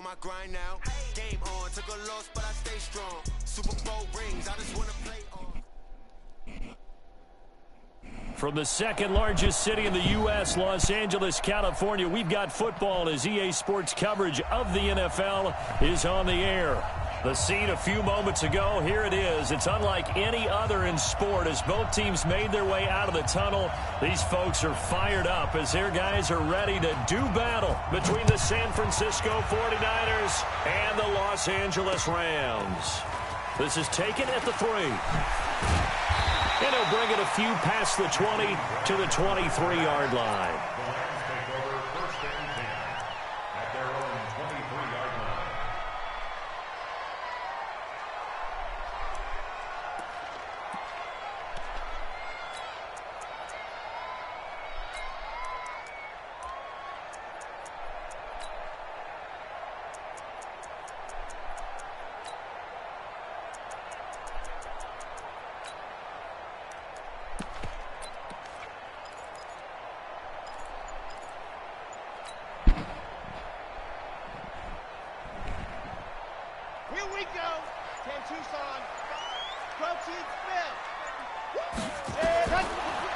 my grind now. Game on, took a loss, but I stay strong. Super Bowl rings, I just want to play on. From the second largest city in the U.S., Los Angeles, California, we've got football as EA Sports coverage of the NFL is on the air. The scene a few moments ago, here it is. It's unlike any other in sport as both teams made their way out of the tunnel. These folks are fired up as their guys are ready to do battle between the San Francisco 49ers and the Los Angeles Rams. This is taken at the 3. And he'll bring it a few past the 20 to the 23-yard line.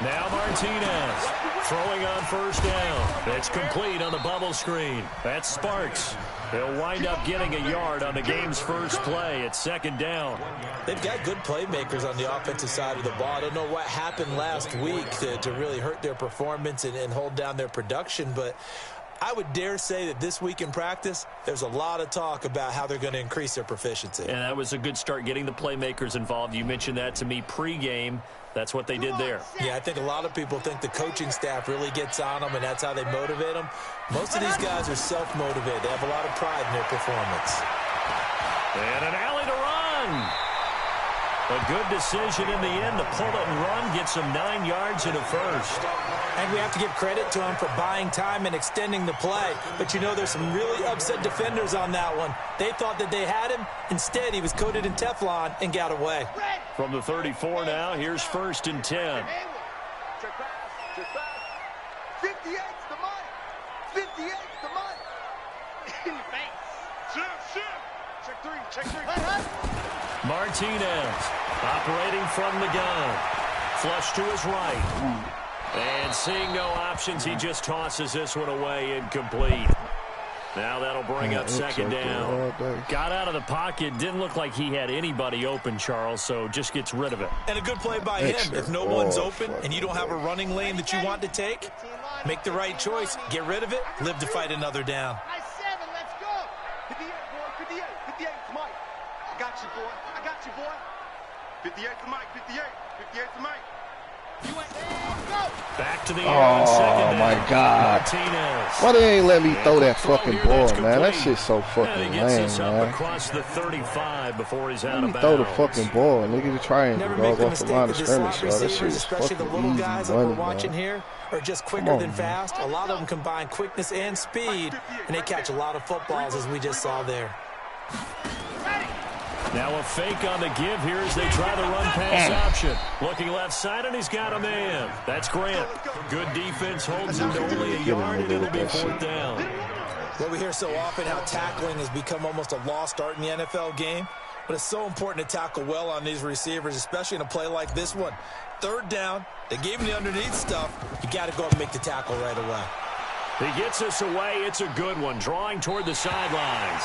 Now Martinez throwing on first down. It's complete on the bubble screen. That's Sparks. He'll wind up getting a yard on the game's first play at second down. They've got good playmakers on the offensive side of the ball. I don't know what happened last week to really hurt their performance and hold down their production, but I would dare say that this week in practice, there's a lot of talk about how they're going to increase their proficiency. And that was a good start getting the playmakers involved. You mentioned that to me pregame. That's what they did there. Yeah, I think a lot of people think the coaching staff really gets on them, and that's how they motivate them. Most of these guys are self-motivated. They have a lot of pride in their performance. And an alley to run. A good decision in the end to pull it and run, get some 9 yards and a first. And we have to give credit to him for buying time and extending the play. But, you know, there's some really upset defenders on that one. They thought that they had him. Instead, he was coated in Teflon and got away. From the 34 now, here's 1st and 10. Check pass. 58's the money. 58's the money. In the face. Shift. Check 3. Martinez operating from the gun. Flush to his right. And seeing no options, he just tosses this one away, incomplete. Now that'll bring up second down. Got out of the pocket. Didn't look like he had anybody open, Charles, so just gets rid of it. And a good play by him. If no one's open and you don't have a running lane that you want to take, make the right choice. Get rid of it. Live to fight another down. I-7, let's go. 58, boy. 58. 58's Mike. I got you, boy. 58 to Mike. 58 to Mike. Back to the air on second down. Oh, my God. Martinez. Why they ain't let me throw that fucking ball, man? That shit's so fucking lame, man. Across the 35 before he's out Let of me bounds. throw the fucking ball. Nigga, to try and go off the line of scrimmage, so that shit is especially the fucking little easy guys that money, we're watching man. here are just quicker than fast. A lot of them combine quickness and speed, and they catch a lot of footballs, as we just saw there. Now a fake on the give here as they try the run-pass option. Looking left side, and he's got a man. That's Grant. Good defense holds him to only a yard, and it'll be 4th down. Well, we hear so often how tackling has become almost a lost art in the NFL game, but it's so important to tackle well on these receivers, especially in a play like this one. 3rd down, they gave him the underneath stuff. You got to go up and make the tackle right away. He gets us away. It's a good one, drawing toward the sidelines.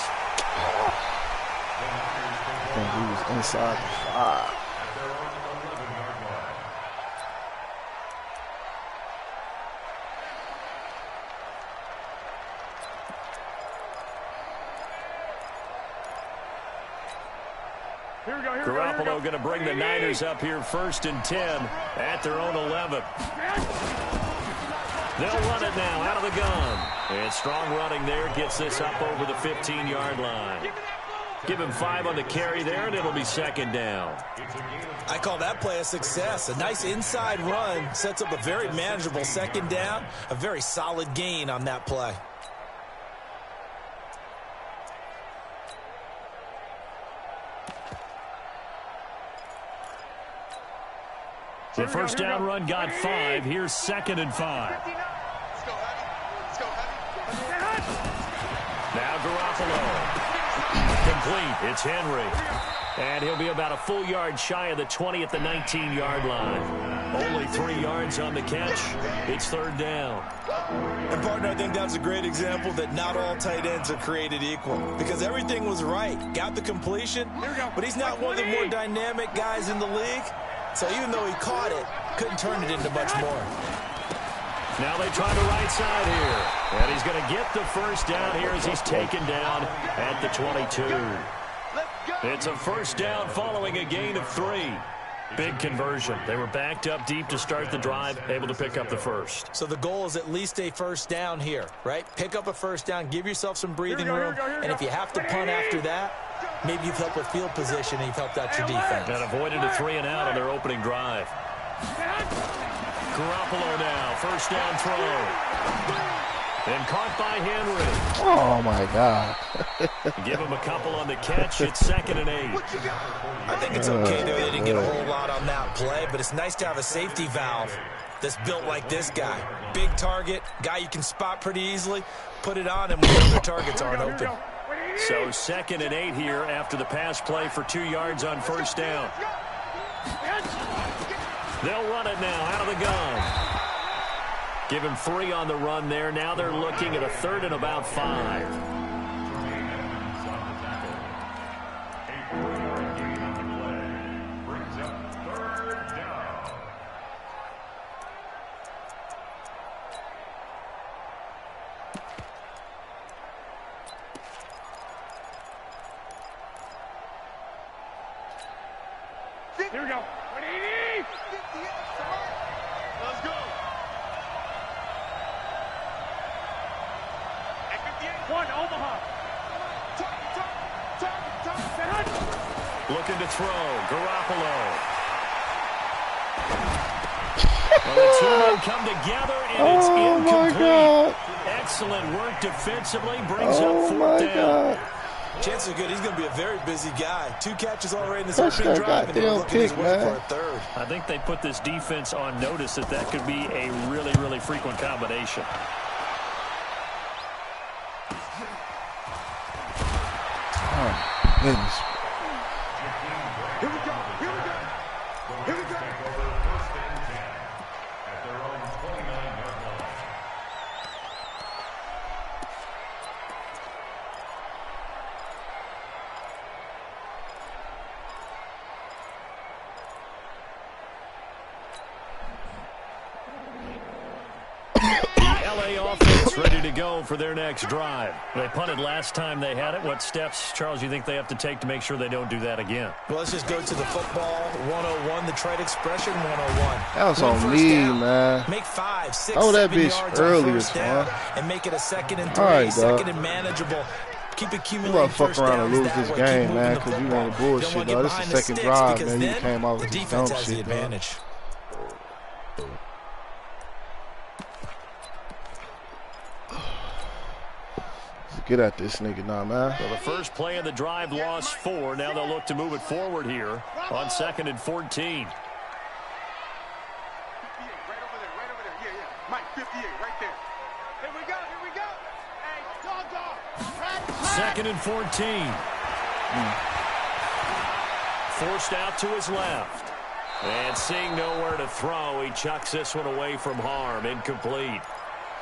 And he was inside the 5. Garoppolo going to bring the Niners up here 1st and 10 at their own 11. They'll run it now out of the gun. And strong running there gets this up over the 15-yard line. Give him 5 on the carry there, and it'll be 2nd down. I call that play a success. A nice inside run sets up a very manageable 2nd down. A very solid gain on that play. The 1st down run got 5. Here's 2nd and 5. Now Garoppolo. Complete. It's Henry. And he'll be about a full yard shy of the 20 at the 19-yard line. Only 3 yards on the catch. It's third down. And, partner, I think that's a great example that not all tight ends are created equal. Because everything was right. Got the completion, but he's not one of the more dynamic guys in the league. So even though he caught it, couldn't turn it into much more. Now they try the right side here. And he's going to get the first down here as he's taken down at the 22. It's a first down following a gain of 3. Big conversion. They were backed up deep to start the drive, able to pick up the first. So the goal is at least a first down here, right? Pick up a first down, give yourself some breathing room, and if you have to punt after that, maybe you've helped with field position and you've helped out your defense. And avoided a 3-and-out on their opening drive. Garoppolo now, first down throw. And caught by Henry. Oh, my God. Give him a couple on the catch. It's 2nd and 8. I think it's okay that they didn't get a whole lot on that play, but it's nice to have a safety valve that's built like this guy. Big target, guy you can spot pretty easily. Put it on, and when the other targets aren't open. So 2nd and 8 here after the pass play for 2 yards on first down. They'll run it now out of the gun. Give him 3 on the run there. Now they're looking at a 3rd and about 5. Here we go. 180. Let's go. One, Omaha. Looking to throw. Garoppolo. Well, the two of them come together, and it's incomplete. God. Excellent work defensively. Brings up Oh, 4th my down. God. Chances are good he's going to be a very busy guy. 2 catches already in this Touch opening that drive, and he'll goddamn look at his kick, way for man. a 3rd. I think they put this defense on notice that could be a really, really frequent combination. Oh, goodness. Here we go. Here we go. Here we go. Offense ready to go for their next drive. They punted last time they had it. What steps, Charles, you think they have to take to make sure they don't do that again? Well, let's just go to the football 101, the trade expression 101. That was on me, down. man. Make 5, 6, Oh, that 7 bitch yards early on as first down fuck. and make it a 2nd and 3, All right, 2nd dog. and manageable. Keep You accumulating want to fuck first around downs and lose that this way. Keep game, moving man, the because you football. want to Don't bullshit, wanna get dog. This is behind the the second sticks drive, because man. You then came out the with this defense dumb has the shit, dog. advantage. Get at this nigga now, man. Well, the first play of the drive lost 4. Now they'll look to move it forward here on 2nd and 14. 58, right over there, right over there. Yeah, yeah. Mike, 58, right there. Here we go, here we go. Hey, dog. 2nd and 14. Forced out to his left. And seeing nowhere to throw, he chucks this one away from harm. Incomplete.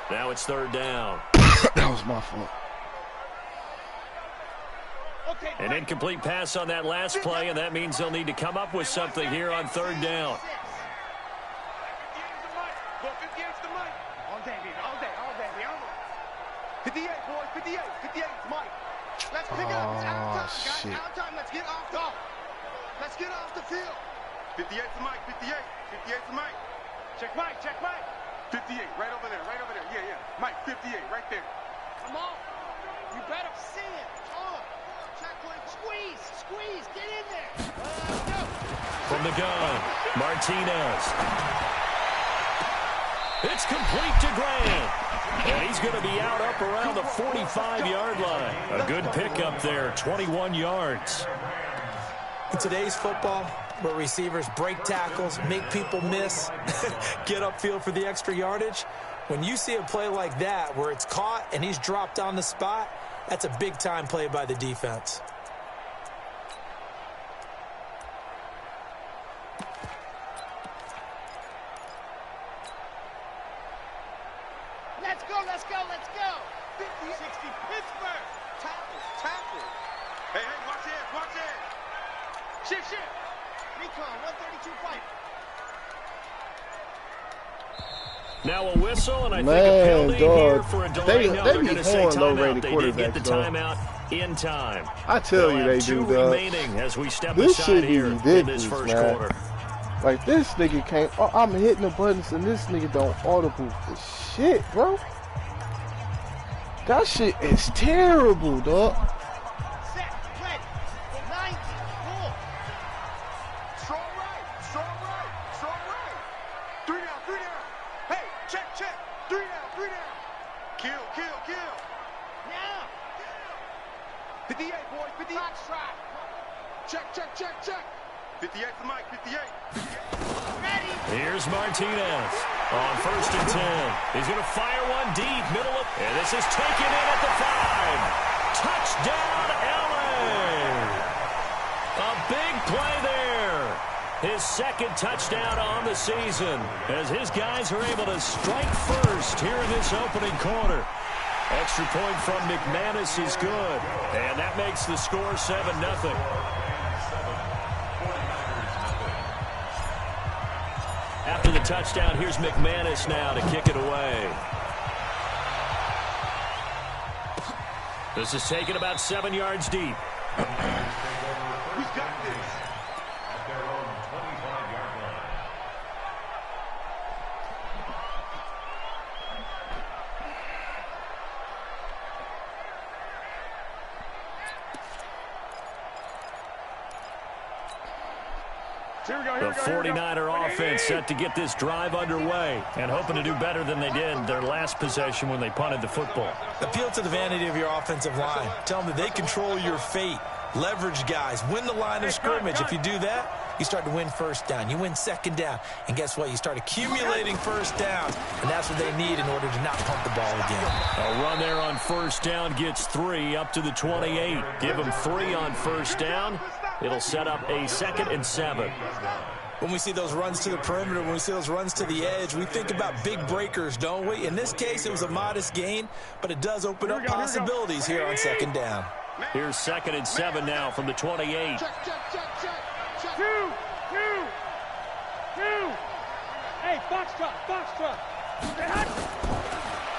Now it's 3rd down. That was my fault. An incomplete pass on that last play, and that means they'll need to come up with something here on 3rd down. 58, boys, 58, 58, Mike. Let's pick it up. It's out of time, guys. Shit. Out of time. Let's get off the. Let's get off the field. 58 to Mike. 58. 58 to Mike. Check Mike. Check Mike. 58, right over there. Right over there. Yeah, yeah. Mike, 58, right there. Come on. You better see it. Come on. Check one. Squeeze. Squeeze. Get in there. Go. From the gun, Martinez. It's complete to Grant. And he's going to be out up around the 45-yard line. A good pickup there, 21 yards. In today's football, where receivers break tackles, make people miss, get upfield for the extra yardage, when you see a play like that where it's caught and he's dropped on the spot, That's a big-time play by the defense. Let's go, let's go, let's go. 50, 60, Pittsburgh. Tackle, tackle. Hey, watch it, watch it. Shift. Recon, 132 fight. Now a whistle, and I think a penalty here for a delay. No, they're going to say timeout. They did get the timeout in time. I tell you they do, two remaining as we step aside here in this first quarter. Like, this nigga can't. Oh, I'm hitting the buttons, and this nigga don't audible for shit, bro. That shit is terrible, dog. Set, ready, 90, pull. Strong right. 3 down. Hey, check. 3 down. Kill. Now. 58, boys, 58. Check. 58 for Mike, 58. Ready. Here's Martinez on 1st and 10. He's going to fire one deep, middle of, and this is taken in at the 5. Touchdown, LA. A big play there. His second touchdown on the season as his guys are able to strike first here in this opening quarter. Extra point from McManus is good, and that makes the score 7-0. After the touchdown, here's McManus now to kick it away. This is taken about 7 yards deep. We got this. At their own 25-yard line. The 49er offense set to get this drive underway and hoping to do better than they did their last possession when they punted the football. Appeal to the vanity of your offensive line. Tell them that they control your fate. Leverage guys. Win the line of scrimmage. If you do that, you start to win first down. You win second down. And guess what? You start accumulating first downs. And that's what they need in order to not pump the ball again. A run there on first down gets 3 up to the 28. Give them 3 on first down. It'll set up a 2nd and 7. When we see those runs to the perimeter, when we see those runs to the edge, we think about big breakers, don't we? In this case, it was a modest gain, but it does open up possibilities here on 2nd down. Here's 2nd and 7 now from the 28. Check. 2. Hey, Foxtrot.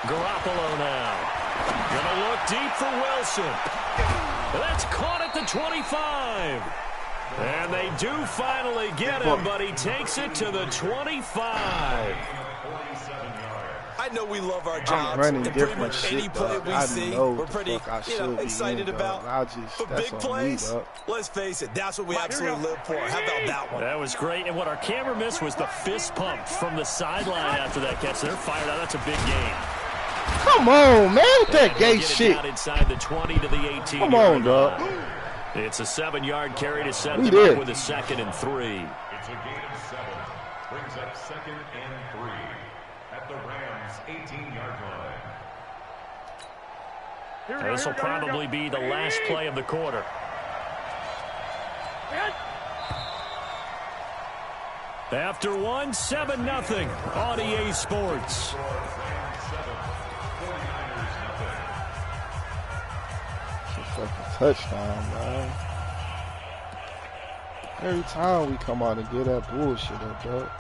Garoppolo now. Gonna look deep for Wilson. That's caught at the 25. And they do finally get him, but he takes it to the 25. I know we love our jobs, and pretty much any play we see, we're pretty excited about. But big plays, let's face it, that's what we absolutely live for. How about that one? That was great, and what our camera missed was the fist pump from the sideline after that catch. They're fired out. That's a big gain. Come on, man, with that gay shit. Out inside the 20 to the 18. Come on, dog. It's a 7-yard carry to set them up with a 2nd and 3. It's a gain of 7. Brings up 2nd and 3 at the Rams' 18-yard line. This will probably be the last play of the quarter. After 1, 7-0 on EA Sports. Touchdown, man. Every time we come out and get that bullshit up, dog.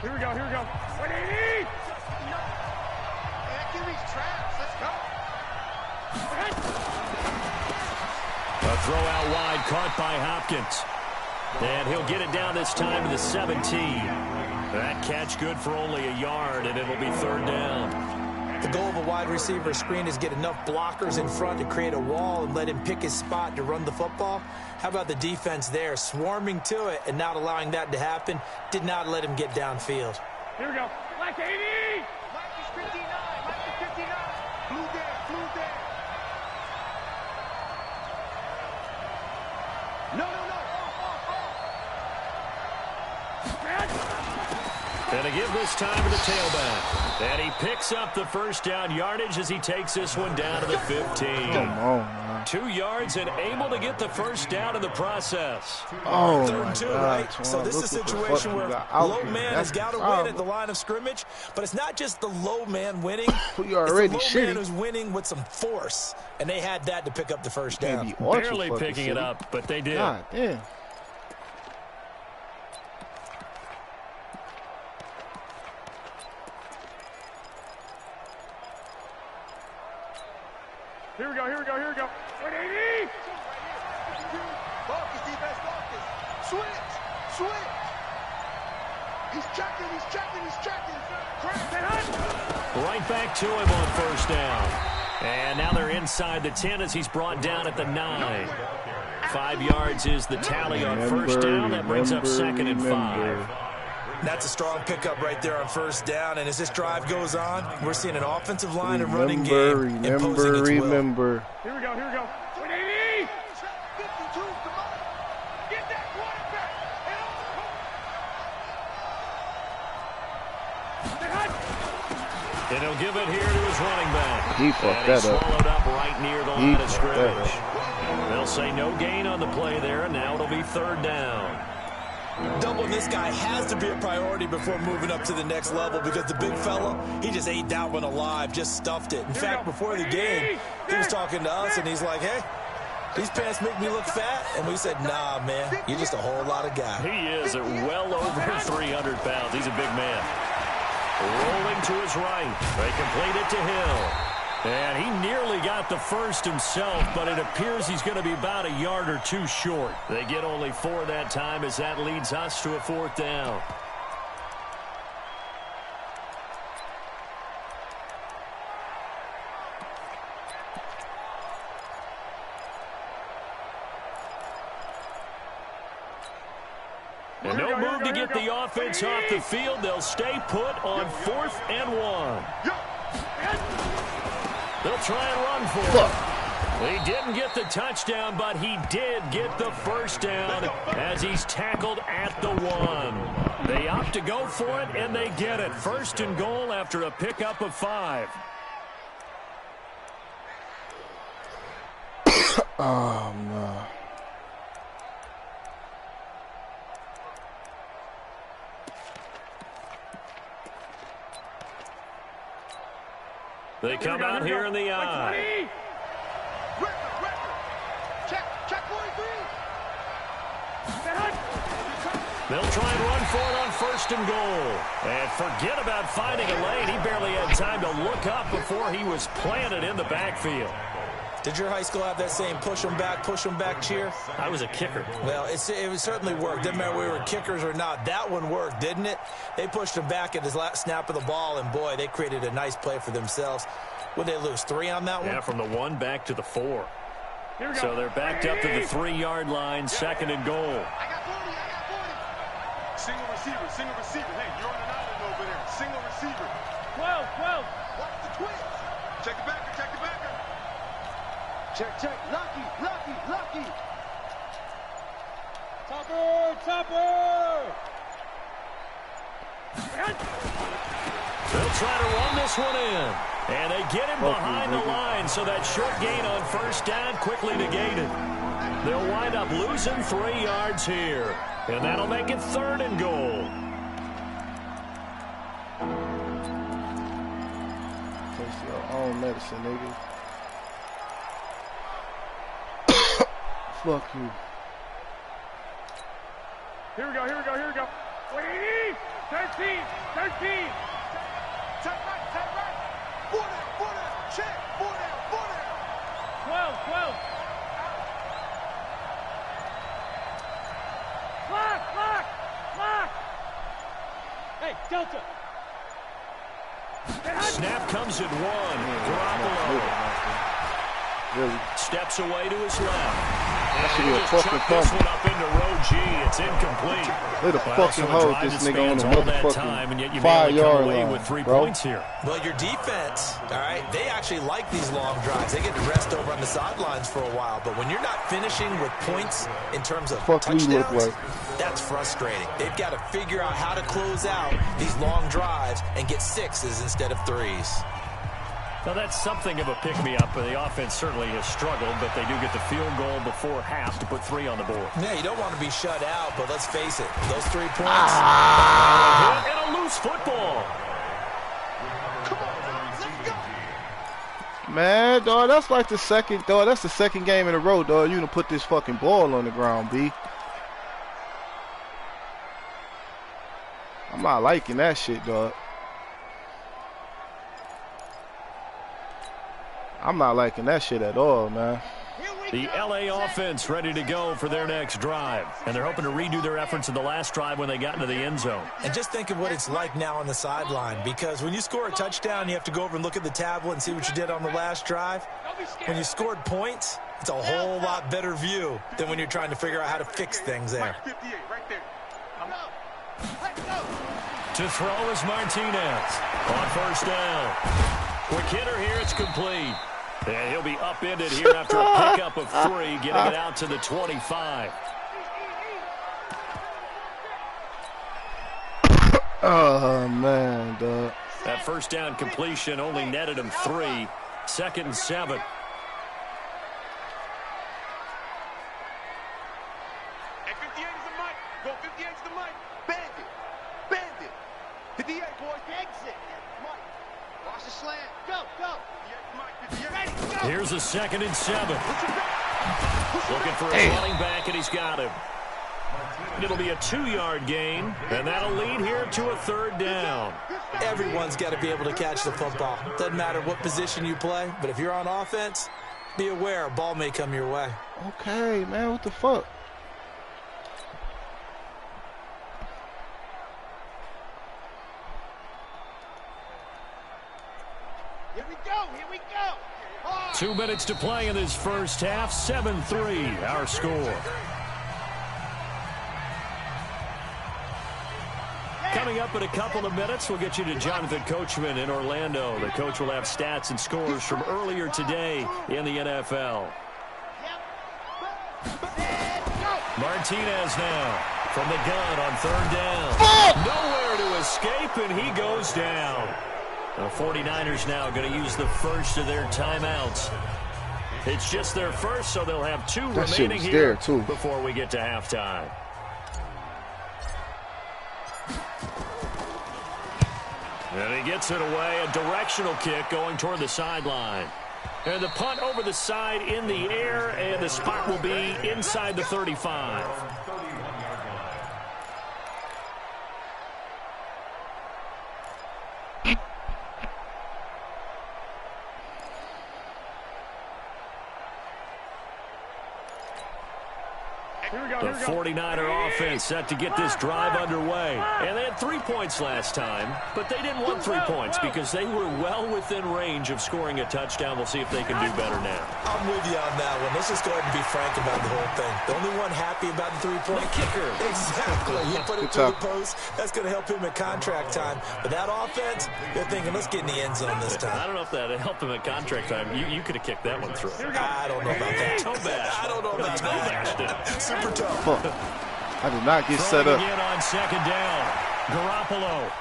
Here we go. 180! Give these traps. Let's go. A throw out wide, caught by Hopkins. And he'll get it down this time to the 17. That catch good for only a yard, and it'll be 3rd down. The goal of a wide receiver screen is get enough blockers in front to create a wall and let him pick his spot to run the football. How about the defense there, swarming to it and not allowing that to happen? Did not let him get downfield. Here we go. Like 80! Mike is 59. Blue there. No. And to give this time to the tailback. And he picks up the first down yardage as he takes this one down to the 15. Come on, man. 2 yards and able to get the first down in the process. Oh, 3rd and 2, right? So this is a situation where low man has got to win at the line of scrimmage, but it's not just the low man winning. We already it's the low shitty. man who's winning with some force, and they had that to pick up the first down. Barely picking it up, but they did. God damn. Here we go, here we go, here we go. 180! Focus, defense, focus. Switch, switch. He's checking, he's checking, he's checking. Right back to him on first down. And now they're inside the 10 as he's brought down at the 9. 5 yards is the tally on first down. That brings up 2nd and 5. That's a strong pickup right there on first down, and as this drive goes on, we're seeing an offensive line and running game imposing its will. Remember. Here we go, here we go. 180! 52, come on. Get that quarterback. And he'll give it here to his running back. He fucked that up. Swallowed up right near the line of scrimmage. They'll say no gain on the play there, and now it'll be 3rd down. Doubling this guy has to be a priority before moving up to the next level because the big fella, he just ate that one alive, just stuffed it. In fact, before the game, he was talking to us, and he's like, hey, these pants make me look fat. And we said, nah, man, you're just a whole lot of guy. He is at well over 300 pounds. He's a big man. Rolling to his right. They complete it to Hill. And he nearly got the first himself, but it appears he's going to be about a yard or 2 short. They get only 4 that time as that leads us to a 4th down. And no move to get the offense off the field. They'll stay put on 4th and 1. They'll try and run for it. He didn't get the touchdown, but he did get the first down as he's tackled at the 1. They opt to go for it, and they get it. 1st and goal after a pickup of 5. Oh, no. They come out here in the eye. Check 43. They'll try and run for it on 1st and goal. And forget about finding a lane. He barely had time to look up before he was planted in the backfield. Did your high school have that same push 'em back cheer? I was a kicker. Well, it certainly worked. Didn't matter whether we were kickers or not. That one worked, didn't it? They pushed him back at his last snap of the ball, and boy, they created a nice play for themselves. Would they lose 3 on that one? Yeah, from the 1 back to the 4. So they're backed up to the 3-yard line, 2nd and goal. I got 40, I got 40. Single receiver. Hey, you're on an island over there. Single receiver. 12. Watch the twist. Check the backer, check the backer. Check. Lucky. Topper. They'll try to run this one in. And they get him behind the line, so that short gain on 1st down quickly negated. They'll wind up losing 3 yards here. And that'll make it 3rd and goal. Take your own medicine, nigga. Fuck you. Here we go. 180. 13. Check right. 4 down. Check. 4 down. 12. Lock. Hey, Delta. Snap comes at 1. Garoppolo Really? steps away to his left. That should be a fucking This one fumble. up into row G. It's incomplete. They the fucking hold this nigga on the motherfucking 5-yard line, with 3 bro. points here. Well, your defense, all right, they actually like these long drives. They get to rest over on the sidelines for a while. But when you're not finishing with points in terms of Fuck we look touchdowns, like. That's frustrating. They've got to figure out how to close out these long drives and get 6s instead of 3s. Well, that's something of a pick-me-up. The offense certainly has struggled, but they do get the field goal before half to put 3 on the board. Yeah, you don't want to be shut out, but let's face it, those 3 points. And a loose football. Man, dog, that's like the second, dog. That's the second game in a row, dog. You done put this fucking ball on the ground, B. I'm not liking that shit, dog. I'm not liking that shit at all, man. The LA offense ready to go for their next drive. And they're hoping to redo their efforts in the last drive when they got into the end zone. And just think of what it's like now on the sideline, because when you score a touchdown, you have to go over and look at the tablet and see what you did on the last drive. When you scored points, it's a whole lot better view than when you're trying to figure out how to fix things there. 58, right there. To throw is Martinez on first down. Quick hitter here, it's complete. And he'll be upended here after a pickup of 3, getting it out to the 25. Oh, man, dog. That first down completion only netted him 3. 2nd and 7. Hey, 58 is the mic. Go, 58 is the mic. Bandit. Bandit. 58, boys. Exit. Mike. Watch the slant. Go, go. 58 is the mic. 58. Ready, go. Here's a 2nd and 7. Looking for his running back, and he's got him. It'll be a 2-yard gain, and that'll lead here to a 3rd down. Everyone's got to be able to catch the football. Doesn't matter what position you play, but if you're on offense, be aware a ball may come your way. Okay, man, what the fuck? Here we go. Here we go. 2 minutes to play in this first half. 7-3, our score. Coming up in a couple of minutes, we'll get you to Jonathan Coachman in Orlando. The coach will have stats and scores from earlier today in the NFL. Martinez now from the gun on 3rd down. Nowhere to escape, and he goes down. The 49ers now going to use the first of their timeouts. It's just their first, so they'll have 2 remaining here before we get to halftime. And he gets it away, a directional kick going toward the sideline. And the punt over the side in the air, and the spot will be inside the 35. The 49er offense set to get this drive underway. And they had 3 points last time, but they didn't want 3 points because they were well within range of scoring a touchdown. We'll see if they can do better now. I'm with you on that one. Let's just go ahead and be frank about the whole thing. The only one happy about the 3-point kicker. Exactly. He put it through the post. That's going to help him at contract time. But that offense, they're thinking, let's get in the end zone this time. I don't know if that helped him at contract time. You could have kicked that one through. I don't know about that. Toe bash. I don't know about that. Super tough. Fuck. I did not get set up. Again on 2nd down. Garoppolo.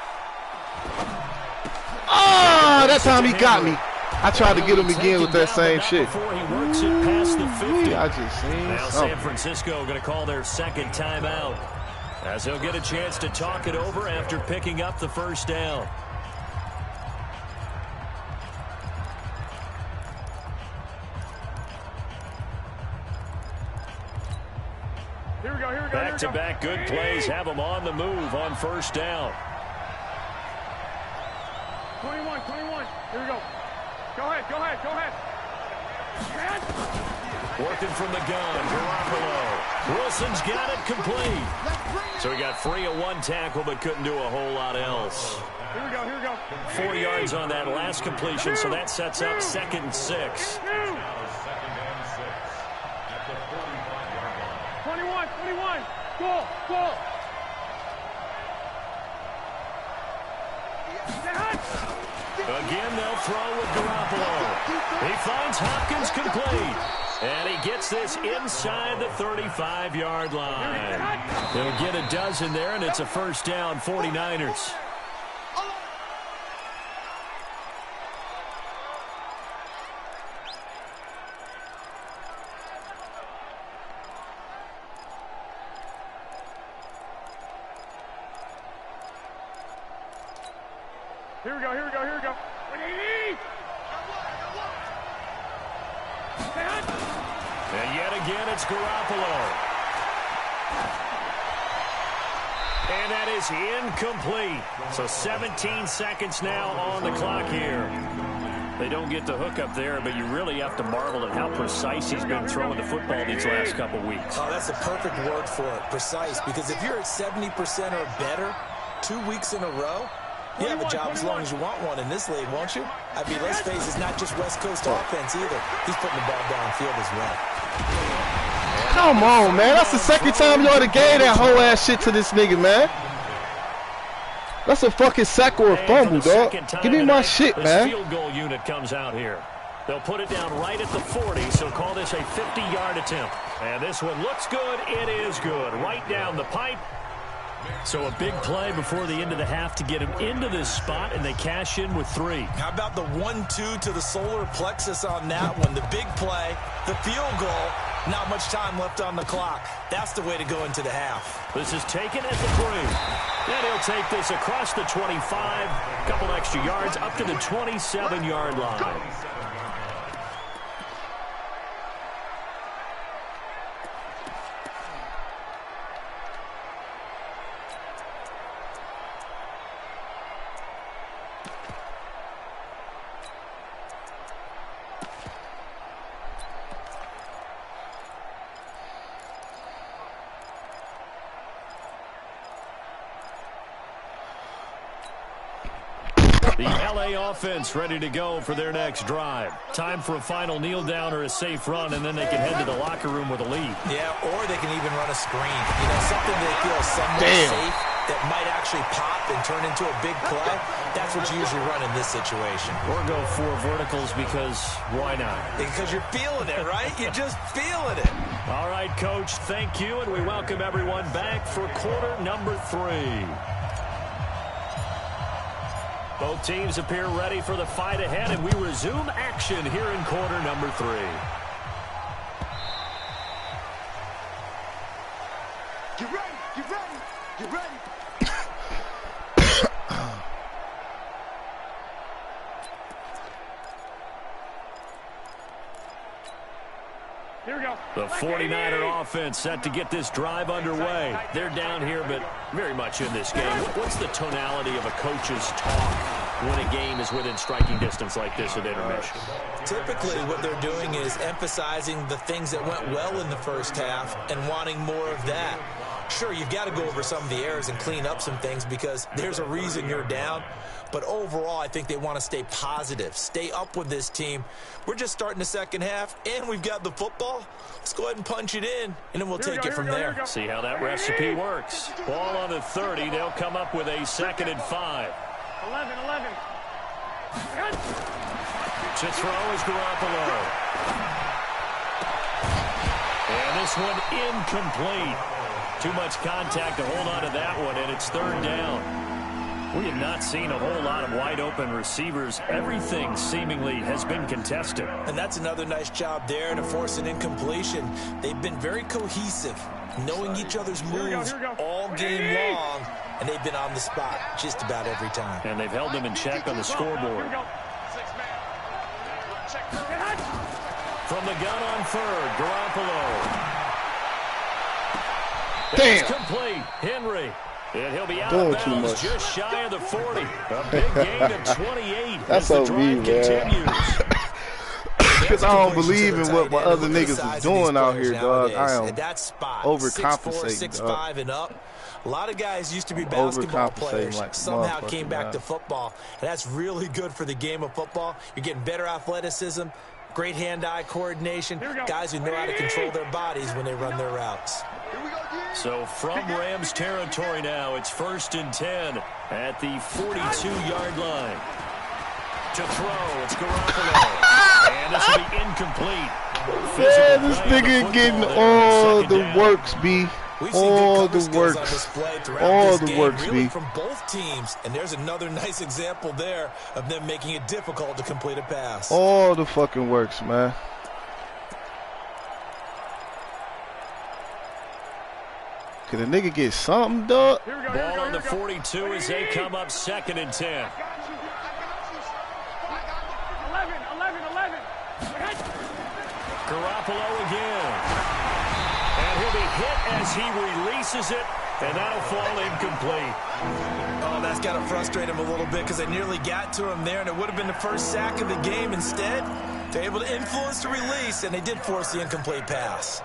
Oh, that time he got me. I tried to get him again with that same shit. Before he works it past the 50. I just seen Now something. San Francisco going to call their 2nd timeout, as he'll get a chance to talk it over after picking up the first down. Here we go. Here we go. Back-to-back good plays have them on the move on first down. 21. Here we go. Go ahead. Working from the gun, Garoppolo. Wilson's got it complete. So he got free of 1 tackle, but couldn't do a whole lot else. Here we go. 4 yards on that last completion, so that sets up 2nd and 6. 21. Go. Again, they'll throw with Garoppolo. He finds Hopkins complete. And he gets this inside the 35-yard line. They'll get a dozen there, and it's a first down, 49ers. Here we go, here we go, here we go. And yet again, it's Garoppolo. And that is incomplete. So 17 seconds now on the clock here. They don't get the hook up there, but you really have to marvel at how precise he's been throwing the football these last couple weeks. Oh, that's a perfect word for it, precise. Because if you're at 70% or better 2 weeks in a row, you have a job as long as you want one in this league, won't you? I mean, let's face it, it's not just West Coast offense either. He's putting the ball downfield as well. Come on, man. That's the second time you already gave that whole ass shit to this nigga, man. That's a fucking sack or a fumble, dog. Give me my shit, man. Field goal unit comes out here. They'll put it down right at the 40, so call this a 50-yard attempt. And this one looks good. It is good. Right down the pipe. So a big play before the end of the half to get him into this spot, and they cash in with 3. How about the 1-2 to the solar plexus on that one? The big play, the field goal, not much time left on the clock. That's the way to go into the half. This is taken at the 3. And he'll take this across the 25, a couple extra yards up to the 27-yard line. The LA offense ready to go for their next drive. Time for a final kneel down or a safe run, and then they can head to the locker room with a lead. Yeah, or they can even run a screen. You know, something they feel somewhat safe that might actually pop and turn into a big play. That's what you usually run in this situation. Or go 4 verticals because why not? Because you're feeling it, right? You're just feeling it. All right, Coach, thank you, and we welcome everyone back for quarter number 3. Both teams appear ready for the fight ahead, and we resume action here in quarter number 3. Get ready, get ready, get ready. Here we go. The 49er offense set to get this drive underway. They're down here, but very much in this game. What's the tonality of a coach's talk when a game is within striking distance like this at intermission? Typically, what they're doing is emphasizing the things that went well in the first half and wanting more of that. Sure, you've got to go over some of the errors and clean up some things because there's a reason you're down. But overall, I think they want to stay positive, stay up with this team. We're just starting the second half, and we've got the football. Let's go ahead and punch it in, and then we'll take it from there. See how that recipe works. Ball on the 30. They'll come up with a 2nd and 5. 11. To throw is Garoppolo. And this one incomplete. Too much contact to hold on to that one, and it's 3rd down. We have not seen a whole lot of wide-open receivers. Everything seemingly has been contested. And that's another nice job there to force an incompletion. They've been very cohesive, knowing each other's moves all game long, and they've been on the spot just about every time. And they've held them in check on the scoreboard. From the gun on 3rd, Garoppolo. Damn. It's complete. Henry. And he'll be out of bounds just shy of the 40. A big gain of 28 That's as the drive continues. Because I don't believe in what my other niggas is doing out here, dog. I am overcompensating, 6'5" and up. A lot of guys used to be basketball players, like somehow came back to football. And that's really good for the game of football. You're getting better athleticism, great hand-eye coordination, guys who know how to control their bodies when they run their routes. So from Rams territory now, it's 1st and 10 at the 42-yard line. To throw, it's Garoppolo. And this will be incomplete. Yeah, this nigga getting all the works, B. We've seen good All cover the skills on works. display throughout All this the game, works, really B. from both teams. And there's another nice example there of them making it difficult to complete a pass. All the fucking works, man. Could a nigga get something, dog? Ball on the 42 as they come up 2nd and 10. 11. Garoppolo again. And he'll be hit as he releases it, and that'll fall incomplete. Oh, that's got to frustrate him a little bit because they nearly got to him there, and it would have been the first sack of the game. Instead, they're able to influence the release, and they did force the incomplete pass.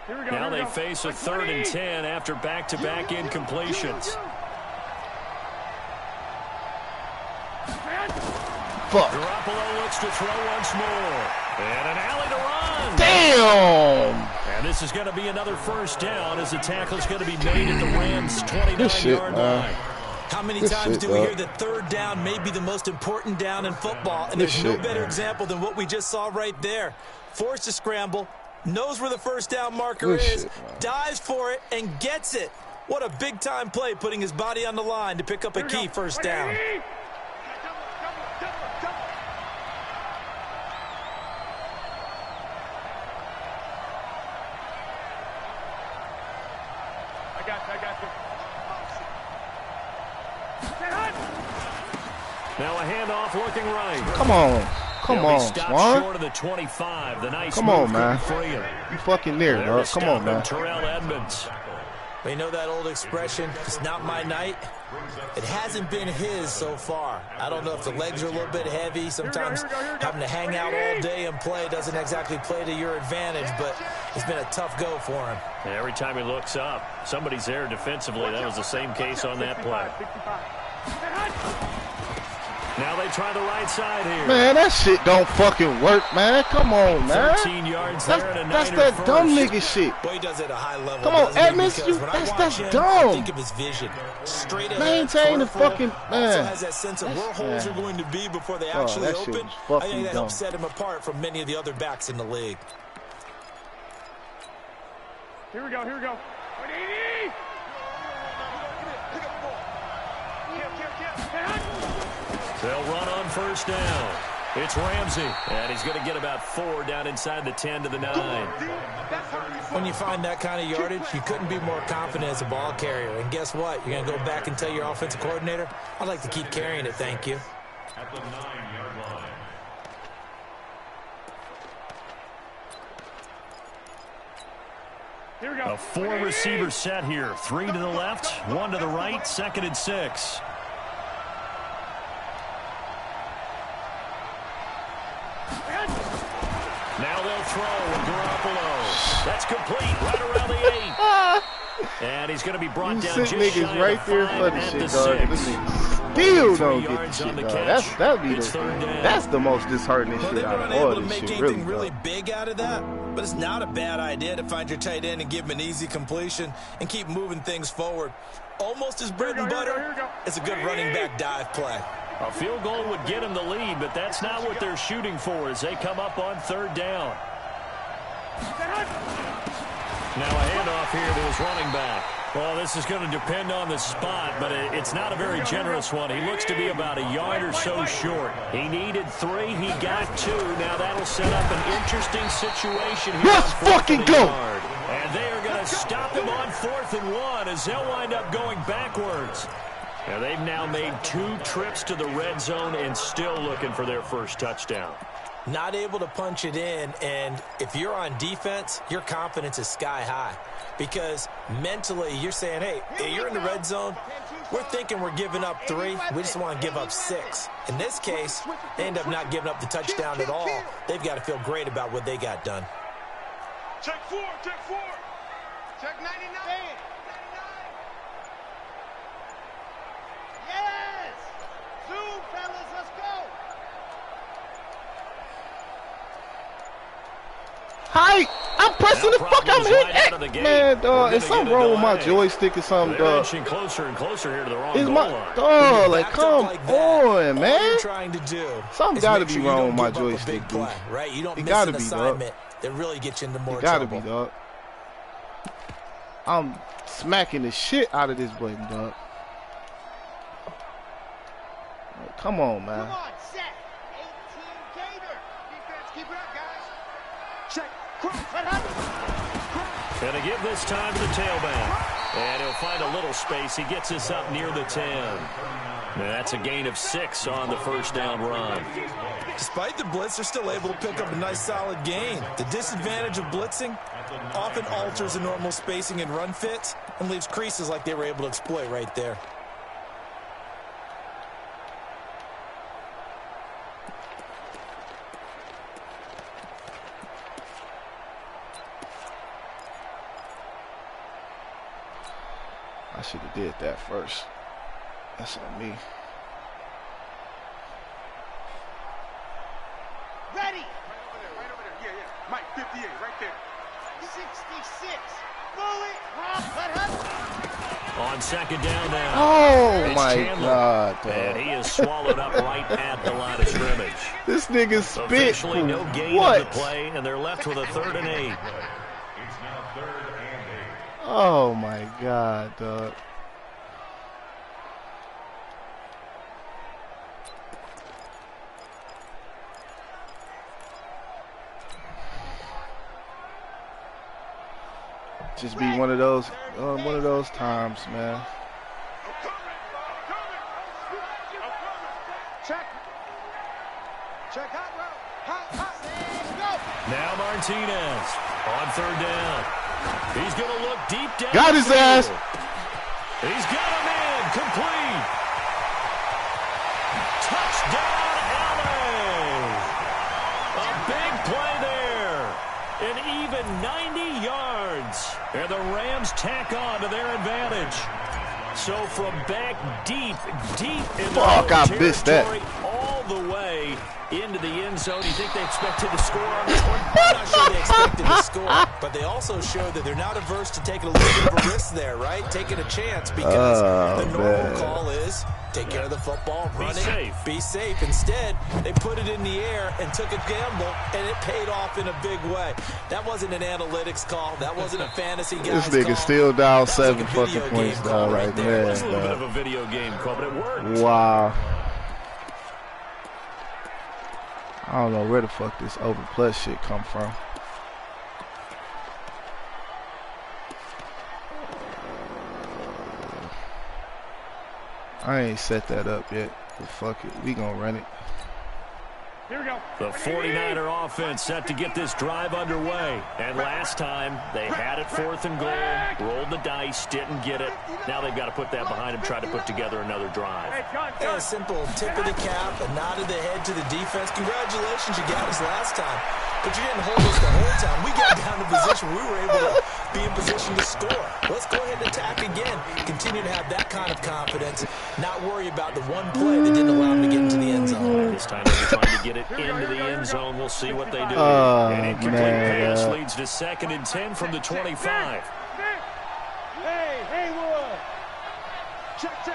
Now they face a 3rd and 10 after back-to-back incompletions. Fuck. Garoppolo looks to throw once more. And an alley to run. Damn. And this is going to be another first down as the tackle's going to be made at the Rams' Good shit, 29-yard man. line. How many Good times shit, do we dog. hear that third down may be the most important down in football? And Good there's no shit, better man. example than what we just saw right there. Forced to scramble, knows where the first down marker Good is, shit, man. dives for it, and gets it. What a big-time play, putting his body on the line to pick up a key first down. I got you. Now a handoff looking right. Come on. Come He'll be on, stopped Swan. short of the 25. The nice Come move on, man. couldn't free him. You fucking near, There dog. to Come stop on, him, man. Terrell Edmonds. We know that old expression, it's not my night. It hasn't been his so far. I don't know if the legs are a little bit heavy. Sometimes having to hang out all day and play doesn't exactly play to your advantage, but it's been a tough go for him. And every time he looks up, somebody's there defensively. That was the same case on that play. Now they try the right side here. Man, that shit don't fucking work, man. Come on, man. 13 yards there and a That's Niner that dumb first. nigga shit. Boy, he does it at a high level. Come on, doesn't he? Edmonds, Because you- when I that's watch him, dumb. I think of his vision. Straight ahead, Maintain the colorful, fucking- Also man. has that sense of That's- where holes man. are going to be before they Oh, actually that shit open. was I fucking think that helps dumb. set him apart from many of the other backs in the league. Here we go. They'll run on first down. It's Ramsey, and he's going to get about 4 down inside the 10 to the 9. When you find that kind of yardage, you couldn't be more confident as a ball carrier. And guess what? You're going to go back and tell your offensive coordinator, I'd like to keep carrying it, thank you. At the 9-yard line. Here we go. A 4-receiver set here. 3 to the left, 1 to the right, 2nd and 6. Now they'll throw with Garoppolo. That's complete right around the 8. And he's going to be brought You down sick just shy niggas of right the there 5 for the at shit, the dog. 6. This nigga still 3 don't get the yards on shit, the dog. catch. That'd be It's the, 3rd down. that's the most disheartening Well, shit they were out of unable all to this make shit, anything really, really dog. big out of that, but it's not a bad idea to find your tight end and give him an easy completion and keep moving things forward. Almost as bread and butter. It's a good running back dive play. A field goal would get him the lead, but that's not what they're shooting for as they come up on 3rd down. Now a handoff here to his running back. Well, this is going to depend on the spot, but it's not a very generous one. He looks to be about a yard or so short. He needed 3. He got 2. Now that'll set up an interesting situation here. Let's on 4th fucking and a go. yard. And they are going to stop him on 4th and 1 as they'll wind up going backwards. Now they've now made 2 trips to the red zone and still looking for their first touchdown. Not able to punch it in, and if you're on defense, your confidence is sky high. Because mentally, you're saying, hey, you're in the red zone. We're thinking we're giving up 3. We just want to give up 6. In this case, they end up not giving up the touchdown at all. They've got to feel great about what they got done. Check 4. Check 99. Yes! Zoom, fellas, let's go! tight. I'm pressing the fuck. I'm hitting. Man, dog, is something wrong with my joystick or something, dog? They're inching closer and closer here to the wrong Is goal my line. dog like come on, man? Trying to do something got to be wrong with my joystick, dude. Right? You don't it miss gotta an be, assignment dog. that really gets you into more it gotta trouble. be, dog. I'm smacking the shit out of this button, dog. Like, come on, man. Come on, set. 18 Gator. Defense, keep it up, guys. Check. Gonna give this time to the tailback. And he'll find a little space. He gets us up near the 10. And that's a gain of 6 on the first down run. Despite the blitz, they're still able to pick up a nice solid gain. The disadvantage of blitzing often alters the normal spacing and run fits and leaves creases like they were able to exploit right there. I should have did that first. That's on me. Ready. Right over there. Yeah, yeah. Mike, 58, right there. 66. Bullet. On second down now. Oh It's my Chandler. God, dog. And he is swallowed up right at the line of scrimmage. This nigga spit. Officially no gain What? of the play, and they're left with a 3rd and 8. It's now 3rd and 8. Oh my God, dog. Just be one of those times, man. Check. Check hot route. Hot. Now Martinez on 3rd down. He's going to look deep down. Got his ass. He's got him in. Complete. Touchdown, LA. A big play there. An even 90 yards. And the Rams tack on to their advantage. So from back deep in the I missed that. all the way into the end zone. Do you think they expected to score on this one? I'm not sure they expected to score, but they also showed that they're not averse to taking a little bit of a risk there, right? Taking a chance because the normal call is take care of the football, run it, be safe. Instead, they put it in the air and took a gamble, and it paid off in a big way. That wasn't an analytics call. That wasn't a fantasy guy's This nigga call. still down That was 7 like a fucking video points, game dog, call right there. there. It was a little bit of a video game call, but it worked. Wow. I don't know where the fuck this open plus shit come from. I ain't set that up yet, but fuck it. We gonna run it. Here we go. The 49er offense set to get this drive underway. And last time, they had it 4th and goal, rolled the dice, didn't get it. Now they've got to put that behind them, try to put together another drive. And a simple tip of the cap, a nod of the head to the defense. Congratulations, you got us last time. But you didn't hold us the whole time. We got down to position. We were able to be in position to score. Let's go ahead and attack again. Continue to have that kind of confidence. Not worry about the one play that didn't allow them to get into the end zone. This time they're trying to get it into the end zone. We'll see what they do. An incomplete pass leads to 2nd and 10 from the 25. Hey, Haywood. Check.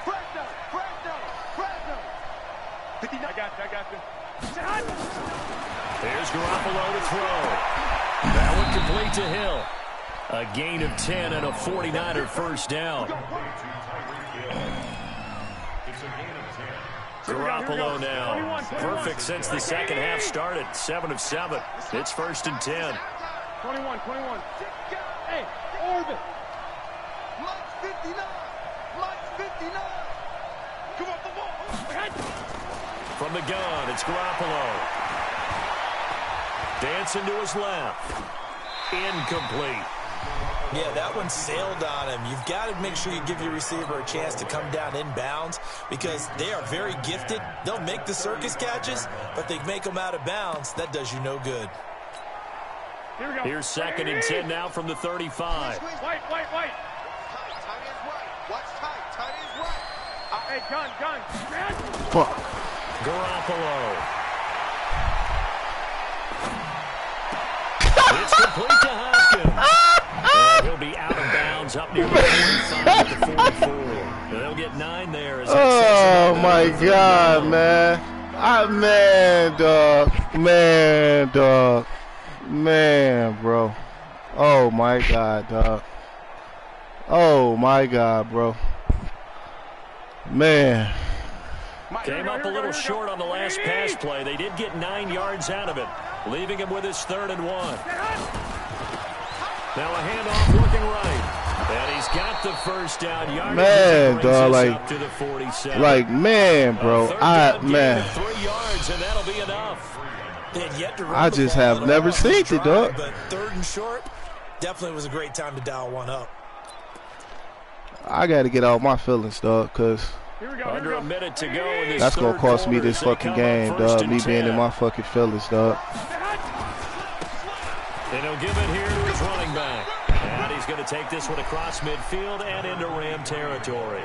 Fresno. 59. I got you. There's Garoppolo to throw. That one complete to Hill. A gain of 10 and a 49er first down. Garoppolo now. Perfect since the second half started. 7 of 7. It's 1st and 10. 21. Hey, Orbit. Mike's 59. Come on, the ball. From the gun, it's Garoppolo. Dancing to his left. Incomplete. Yeah, that one sailed on him. You've got to make sure you give your receiver a chance to come down inbounds because they are very gifted. They'll make the circus catches, but they make them out of bounds. That does you no good. Here we go. Here's 2nd and 10 now from the 35. White. Tight is right. Watch tight. Tight is right. Hey, gun. Fuck. Garoppolo. complete to Hoskins. And he'll be out of bounds up near the 45 at the 44. They'll get 9 there. As Oh, my God, man. Man, bro. Oh, my God, dog. Oh, my God, bro. Man. Came up a little short on the last pass play. They did get 9 yards out of it, leaving him with his 3rd and 1. Now a handoff looking right. And he's got the first down. Man, dog, like, man, bro. Man. 3 yards, and that'll be enough. I just have never seen it, dog. But 3rd and short, definitely was a great time to dial one up. I got to get out my feelings, dog, because under a minute to go in this that's going to cost me quarter, this fucking game, dog. Me being in my fucking feelings, dog. And he'll give it here to his running back. And he's going to take this one across midfield and into Ram territory.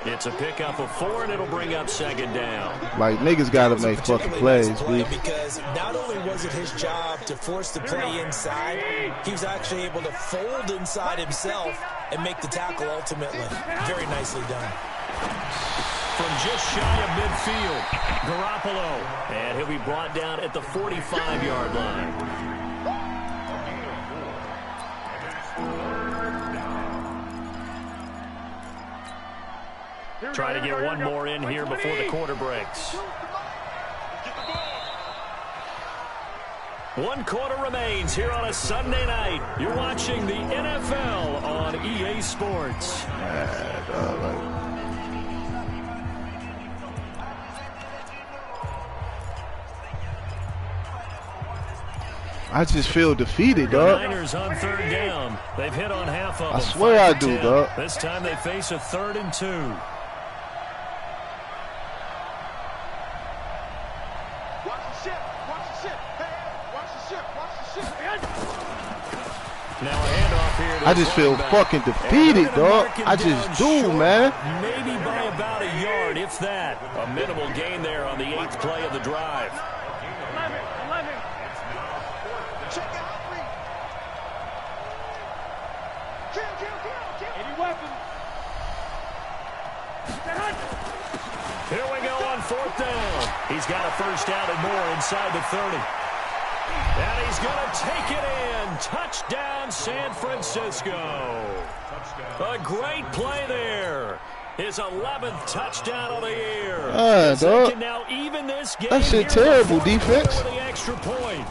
It's a pickup of 4, and it'll bring up 2nd down. Like, niggas got to make fucking plays, please. Because not only was it his job to force the play inside, he was actually able to fold inside himself and make the tackle ultimately. Very nicely done. From just shy of midfield, Garoppolo. And he'll be brought down at the 45-yard line. Try to get one more in here before the quarter breaks. 1 quarter remains here on a Sunday night. You're watching the NFL on EA Sports. I just feel defeated, dog. Niners on 3rd down. They've hit on half of them. I swear I do, dog. This time they face a 3rd and 2. Now a handoff here. I just feel fucking defeated, dog. I just do, man. Maybe by about a yard, if that. A minimal gain there on the 8th play of the drive. Check out three. Kill. Any weapons? Here we go on 4th down. He's got a first down and more inside the 30. And he's going to take it in. Touchdown, San Francisco. A great play there. His 11th touchdown of the year. Dog. Can now even this game. That shit terrible, defense. The extra point.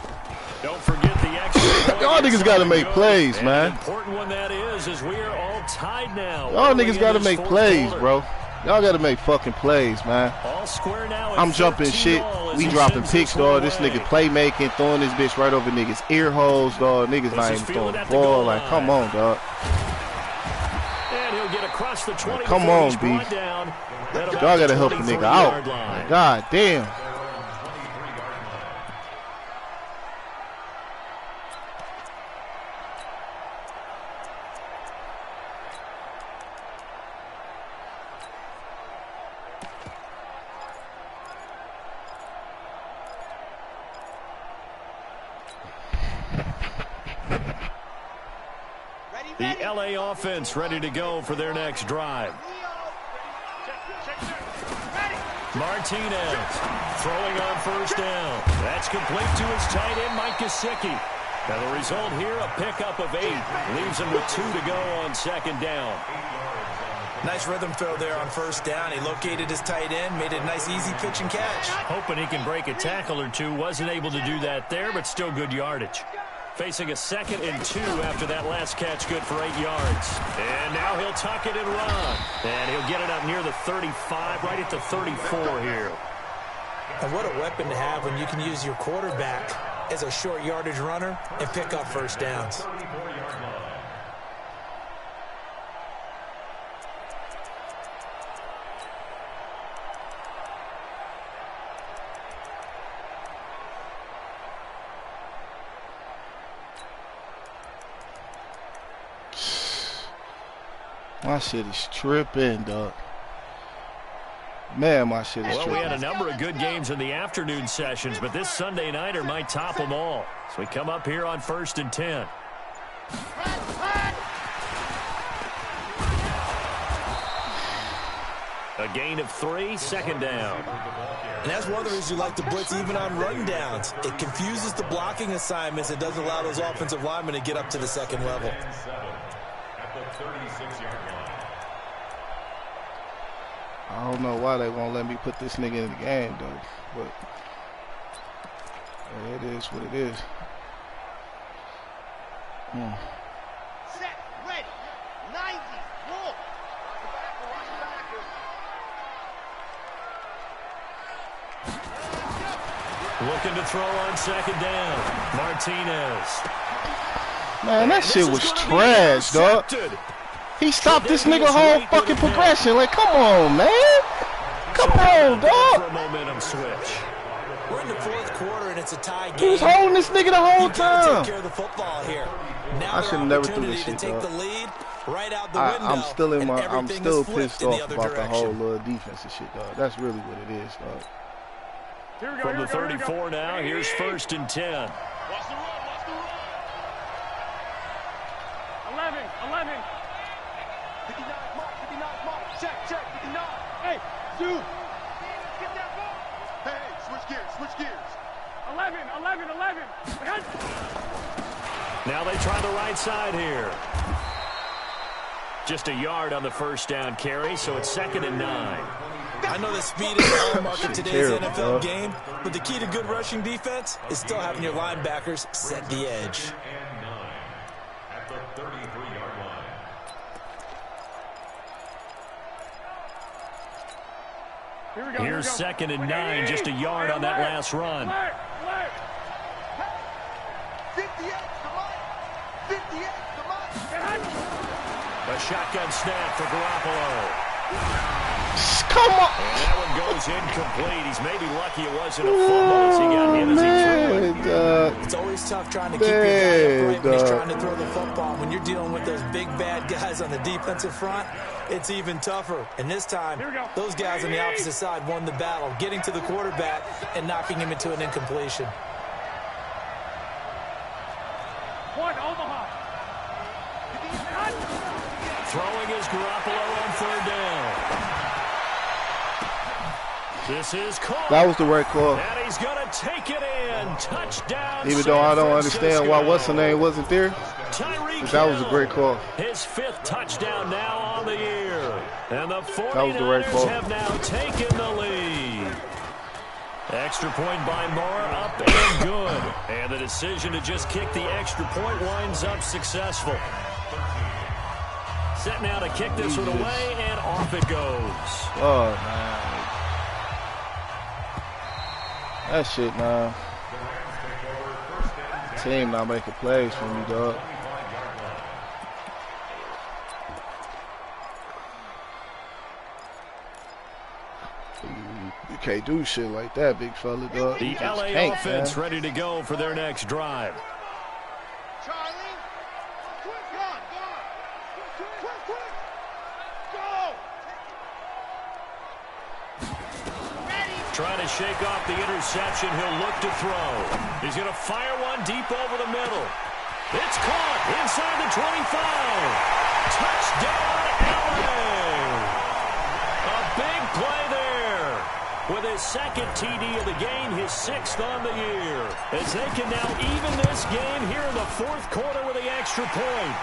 Don't forget the extra point. Y'all niggas got to make plays, man. The important one that is we are all tied now. Y'all niggas got to make plays, bro. Y'all got to make fucking plays, man. All square now. I'm jumping shit. We dropping picks, dog. This nigga playmaking, throwing this bitch right over niggas' ear holes, dog. Niggas not even throwing the ball. Like, come on, dog. And he'll get across the 20. Come on, B. Y'all got to help a nigga out. God damn. The LA offense ready to go for their next drive. Martinez throwing on 1st down. That's complete to his tight end, Mike Gesicki. And the result here, a pickup of 8. Leaves him with 2 to go on 2nd down. Nice rhythm throw there on 1st down. He located his tight end, made it a nice easy pitch and catch. Hoping he can break a tackle or two. Wasn't able to do that there, but still good yardage. Facing a 2nd and 2 after that last catch, good for 8 yards. And now he'll tuck it and run. And he'll get it up near the 35, right at the 34 here. And what a weapon to have when you can use your quarterback as a short yardage runner and pick up 1st downs. My shit is tripping, dog. Man, my shit is Well, we tripping. had a number of good games in the afternoon sessions, but this Sunday nighter might top them all. So we come up here on 1st and 10. A gain of 3, 2nd down. And that's one of the reasons you like to blitz even on rundowns. It confuses the blocking assignments. It doesn't allow those offensive linemen to get up to the second level. At the 36-yard line. I don't know why they won't let me put this nigga in the game, though. But it is what it is. Set, ready, 90, roll. Looking to throw on 2nd down. Martinez. Man, that shit was trash, dog. He stopped this nigga whole fucking progression. Like, come on, man. Come on, dog. For a momentum switch. We're in the 4th quarter, and it's a tie game. He was holding this nigga the whole You gotta time. take care of the football here. Now I should never threw this to shit, take dog. the lead right out the window. I'm still in and my. I'm everything still is flipped pissed in the off other about the whole direction. little defensive shit, dog. That's really what it is, dog. From the 34 now, here's 1st and 10. Watch the run, watch the run. 11, 11. 59, mark, 59, mark. Check, 59. Hey, Zoo. Get that ball. Hey, switch gears. 11, 11. Now they try the right side here. Just a yard on the 1st down carry, so it's 2nd and 9. I know that speed is the hallmark of today's terrible, NFL dog. game, but the key to good rushing defense is still having your linebackers set the edge. And 9 at the 33-yard line. Here's 2nd and 9, just a yard on that last run. 58, come on. 58, come on. A shotgun snap for Garoppolo. Come on. And that one goes incomplete. He's maybe lucky it wasn't a fumble as he got hit as he threw it. Man, It's always tough trying to keep your guy upright when he's dog. trying to throw the football. When you're dealing with those big, bad guys on the defensive front, it's even tougher. And this time, those guys on the opposite side won the battle, getting to the quarterback and knocking him into an incompletion. One, Omaha. Throwing is Garoppolo on 3rd down. This is caught. that was the right call. And he's going to take it in. Touchdown. Even though I don't San understand why what's her name wasn't there, Tyreek but that was a Hill. great call. His 5th touchdown now on the year. And the 49ers That was the right call. have now taken the lead. Extra point by Moore, up and good. And the decision to just kick the extra point winds up successful. Set now to kick this one away, and off it goes. Oh, man. That shit, man. Team not making plays for me, dog. You can't do shit like that, big fella, dog. The You just LA can't, offense man. ready to go for their next drive. Charlie. Quick, run. Quick. Go. Ready. Trying to shake off the interception. He'll look to throw. He's going to fire one deep over the middle. It's caught inside the 25. Touchdown, LA. A big play there. With his 2nd TD of the game, his 6th on the year. As they can now even this game here in the 4th quarter with the extra point.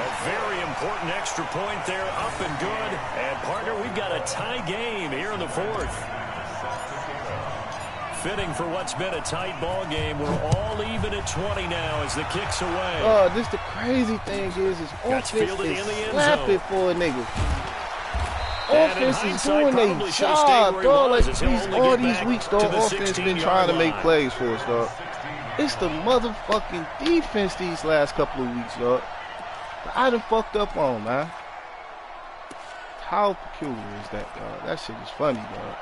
A very important extra point there, up and good. And, partner, we've got a tie game here in the 4th. Fitting for what's been a tight ball game. We're all even at 20 now as the kick's away. This the crazy thing is Gets offense fielded is in the end slapping zone. for a nigga. And in Offense is hindsight, doing their probably should've stayed job, where he dog. was, Like as he'll only all get these back weeks, to dog, the offense been 16-yard trying to make line. plays for us, dog. It's the motherfucking defense these last couple of weeks, dog. That I done fucked up on, man. How peculiar is that, dog? That shit is funny, dog.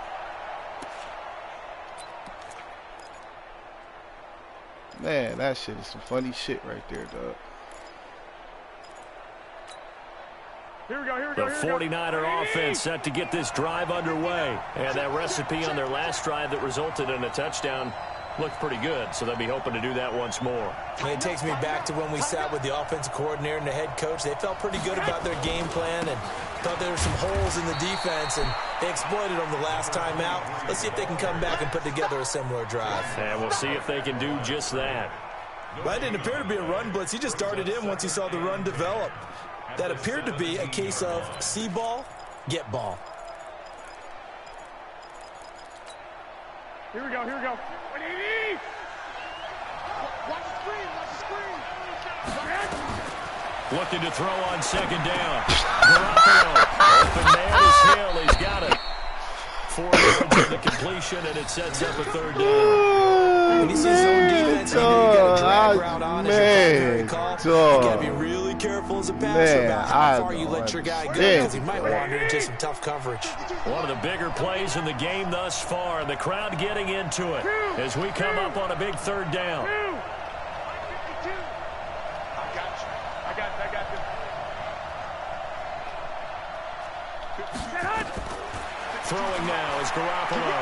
Man, that shit is some funny shit right there, dog. The 49er offense set to get this drive underway. And that recipe on their last drive that resulted in a touchdown looked pretty good, so they'll be hoping to do that once more. And it takes me back to when we sat with the offensive coordinator and the head coach. They felt pretty good about their game plan and thought there were some holes in the defense, and they exploited them the last time out. Let's see if they can come back and put together a similar drive. And we'll see if they can do just that. Well, that didn't appear to be a run blitz. He just darted in once he saw the run develop. That appeared to be a case of see ball, get ball. Here we go. 180! Watch the screen, Looking to throw on second down. Garoppolo, open man is Hill. He's got it. 4 yards of the completion, and it sets up a third down. When he sees his own defense, you know you got a drag route on as your primary call. You got to be really careful as a passer about how far you let your guy go, because he might wander into some tough coverage. One of the bigger plays in the game thus far, and the crowd getting into it as we come up on a big third down. I got you. Throwing now is Garoppolo.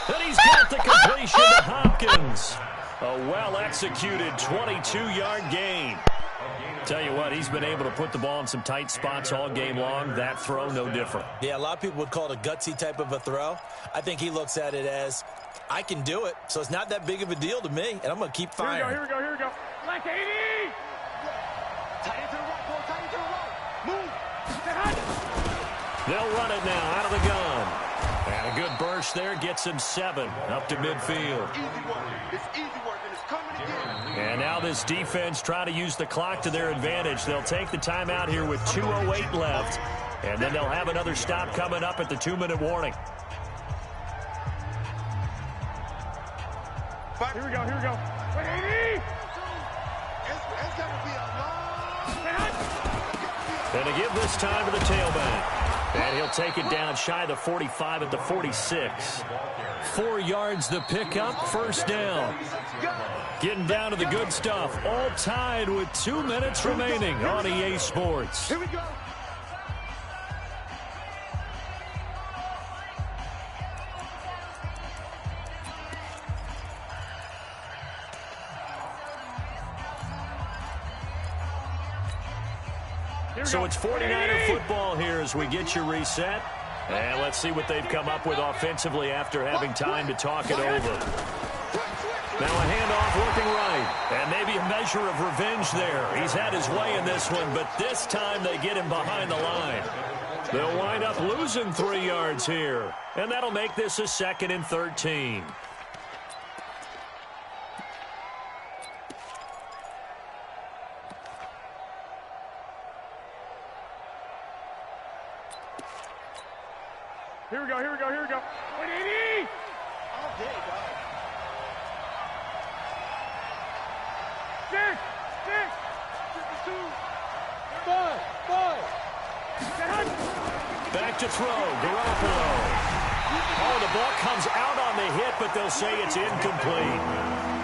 And he's got the completion to Hopkins. A well-executed 22-yard gain. Tell you what, he's been able to put the ball in some tight spots all game long. That throw, no different. Yeah, a lot of people would call it a gutsy type of a throw. I think he looks at it as, I can do it, so it's not that big of a deal to me, and I'm going to keep firing. Here we go. Like 80! Tight into the right, ball, tight into the right. Move! They'll run it now out of the gun. And a good burst there gets him 7 up to midfield. Easy work. It's easy work, and it's coming again. And now this defense trying to use the clock to their advantage. They'll take the timeout here with 2:08 left. And then they'll have another stop coming up at the 2-minute warning. Here we go. 180! It's going to be a long... And to give this time to the tailback. And he'll take it down shy of the 45 at the 46. 4 yards the pickup, first down. Getting down to the good stuff. All tied with 2 minutes remaining on EA Sports. Here we go. So it's 49er football here as we get you reset. And let's see what they've come up with offensively after having time to talk it over. Now a handoff looking right. And maybe a measure of revenge there. He's had his way in this one, but this time they get him behind the line. They'll wind up losing 3 yards here. And that'll make this a 2nd and 13. Here we go. 180! Oh, there you go. 6! 52! 5! Back to throw, Garoppolo. Oh, the ball comes out on the hit, but they'll say it's incomplete.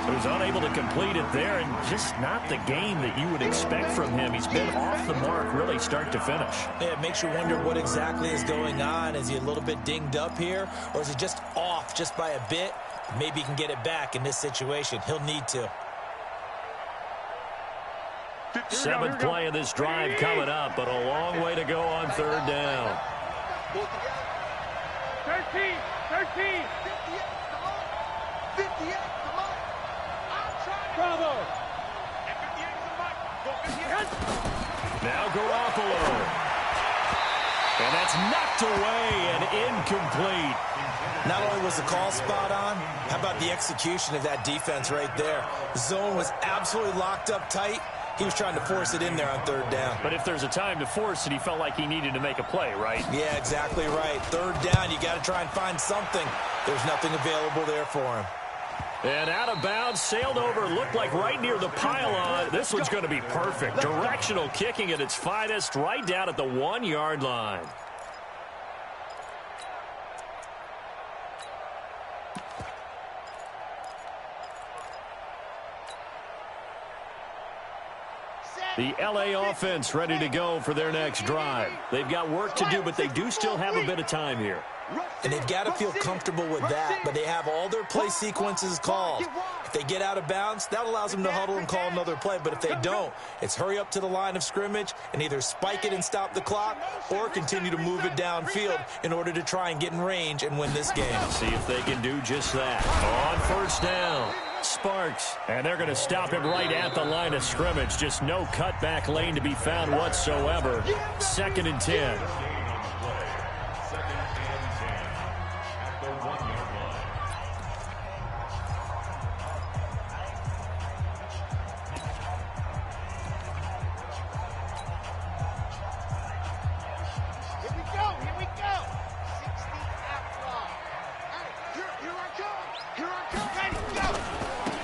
So he's unable to complete it there, and just not the game that you would expect from him. He's been off the mark really start to finish. Yeah, it makes you wonder what exactly is going on. Is he a little bit dinged up here, or is he just off just by a bit? Maybe he can get it back in this situation. He'll need to. 7th play of this drive coming up, but a long way to go on 3rd down. 13! 58, come on. Bravo! Now Garoppolo. And that's knocked away and incomplete. Not only was the call spot on, how about the execution of that defense right there? The zone was absolutely locked up tight. He was trying to force it in there on 3rd down. But if there's a time to force it, he felt like he needed to make a play, right? Yeah, exactly right. 3rd down, you got to try and find something. There's nothing available there for him. And out of bounds, sailed over, looked like right near the pylon. This one's going to be perfect. Directional kicking at its finest, right down at the 1-yard line. The L.A. offense ready to go for their next drive. They've got work to do, but they do still have a bit of time here. And they've got to feel comfortable with that, but they have all their play sequences called. If they get out of bounds, that allows them to huddle and call another play. But if they don't, it's hurry up to the line of scrimmage and either spike it and stop the clock or continue to move it downfield in order to try and get in range and win this game. See if they can do just that. On first down, Sparks. And they're going to stop him right at the line of scrimmage. Just no cutback lane to be found whatsoever. 2nd and 10.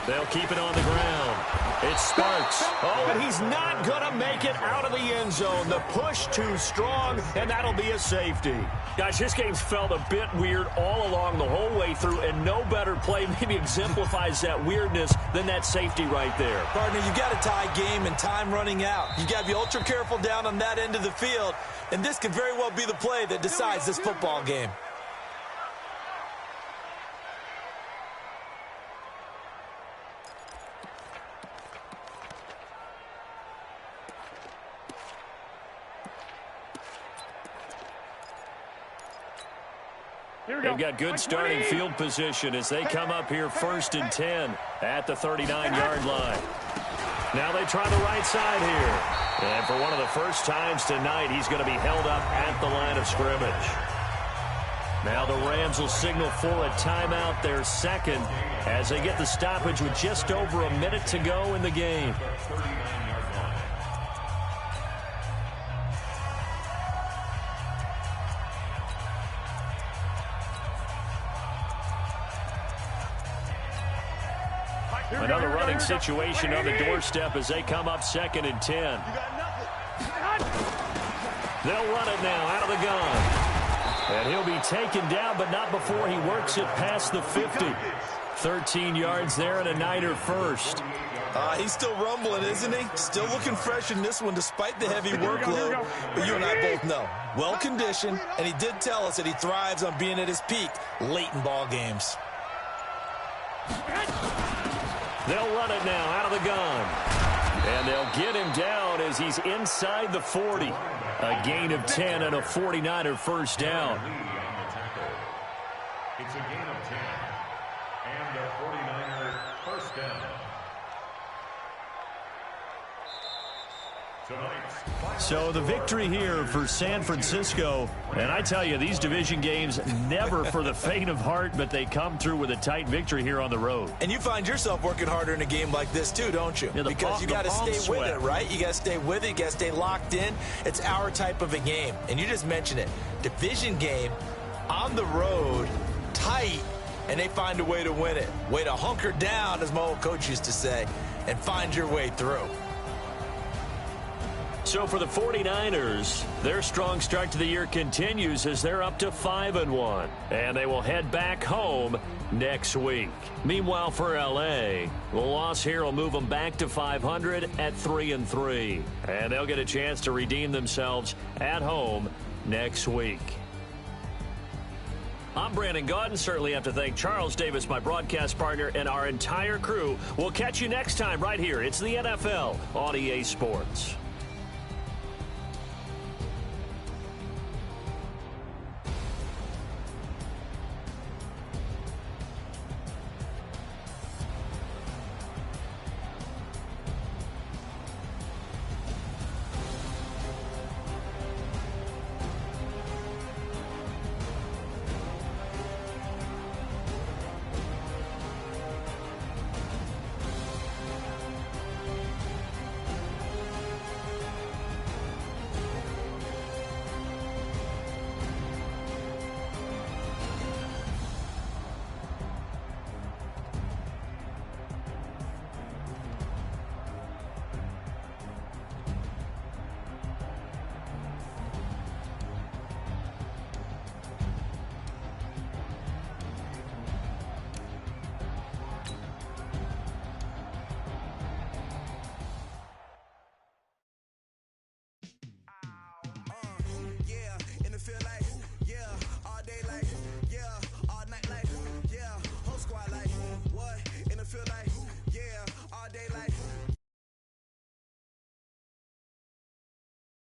They'll keep it on the ground. It's Sparks. Oh, and he's not going to make it out of the end zone. The push too strong, and that'll be a safety. Guys, this game's felt a bit weird all along the whole way through, and no better play maybe exemplifies that weirdness than that safety right there. Partner, you've got a tie game and time running out. You've got to be ultra careful down on that end of the field, and this could very well be the play that decides this football game. They've got good starting field position as they come up here 1st and 10 at the 39-yard line. Now they try the right side here. And for one of the first times tonight, he's going to be held up at the line of scrimmage. Now the Rams will signal for a timeout, their second, as they get the stoppage with just over a minute to go in the game. Another running situation on the doorstep as they come up 2nd and 10. They'll run it now out of the gun. And he'll be taken down, but not before he works it past the 50. 13 yards there and a Niner first. He's still rumbling, isn't he? Still looking fresh in this one despite the heavy workload. But you and I both know, well-conditioned, and he did tell us that he thrives on being at his peak late in ball games. They'll run it now out of the gun. And they'll get him down as he's inside the 40. A gain of 10 and a 49er first down. It's a gain of 10 and a 49er first down. So the victory here for San Francisco. And I tell you, these division games never for the faint of heart, but they come through with a tight victory here on the road. And you find yourself working harder in a game like this too, don't you? Yeah, because you got to stay with it, right? You got to stay with it. You got to stay locked in. It's our type of a game. And you just mentioned it. Division game on the road, tight, and they find a way to win it. Way to hunker down, as my old coach used to say, and find your way through. So for the 49ers, their strong start to the year continues as they're up to 5-1. And they will head back home next week. Meanwhile, for L.A., the loss here will move them back to 500 at 3-3. And they'll get a chance to redeem themselves at home next week. I'm Brandon Gaudin. Certainly have to thank Charles Davis, my broadcast partner, and our entire crew. We'll catch you next time right here. It's the NFL on EA Sports. feel like